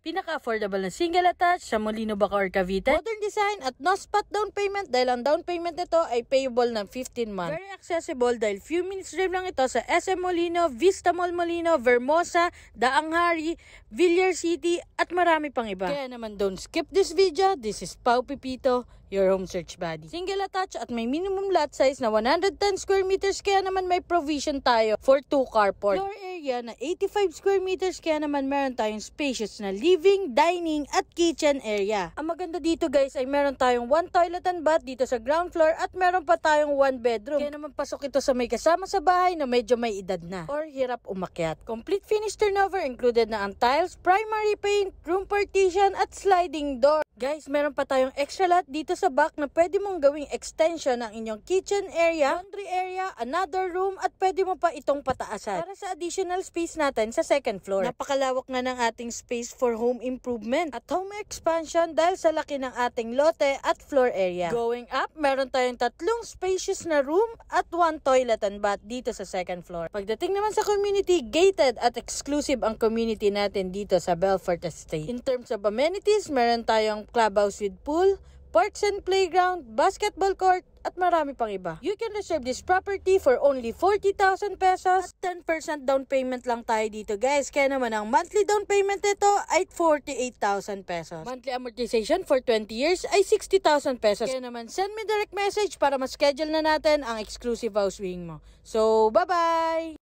Pinaka-affordable na single attached sa Molino, Bacoor, Cavite. Modern design at no spot down payment dahil ang down payment nito ay payable ng 15 months. Very accessible dahil few minutes drive lang ito sa SM Molino, Vista Mall Molino, Vermosa, Daanghari, Villar City at marami pang iba. Kaya naman don't skip this video. This is Pau Pipito, your home search buddy. Single attached at may minimum lot size na 110 square meters kaya naman may provision tayo for 2 carport. Floor area na 85 square meters kaya naman meron tayong spacious na living, dining at kitchen area. Ang maganda dito guys ay meron tayong 1 toilet and bath dito sa ground floor at meron pa tayong 1 bedroom. Kaya naman pasok ito sa may kasama sa bahay na medyo may edad na or hirap umakyat. Complete finish turnover included na ang tiles, primary paint, room partition at sliding door. Guys, meron pa tayong extra lot dito sa back na pwede mong gawing extension ng inyong kitchen area, laundry area, another room at pwede mo pa itong pataasan para sa additional space natin sa second floor. Napakalawak nga ng ating space for home improvement at home expansion dahil sa laki ng ating lote at floor area. Going up, meron tayong 3 spacious na room at 1 toilet and bath dito sa second floor. Pagdating naman sa community, gated at exclusive ang community natin dito sa Belfort Estate. In terms of amenities, meron tayong clubhouse with pool, parks and playground, basketball court, at marami pang iba. You can reserve this property for only 40,000 pesos. At 10% down payment lang tayo dito guys. Kaya naman ang monthly down payment nito ay 48,000 pesos. Monthly amortization for 20 years ay 60,000 pesos. Kaya naman send me direct message para ma-schedule na natin ang exclusive house viewing mo. So, bye-bye!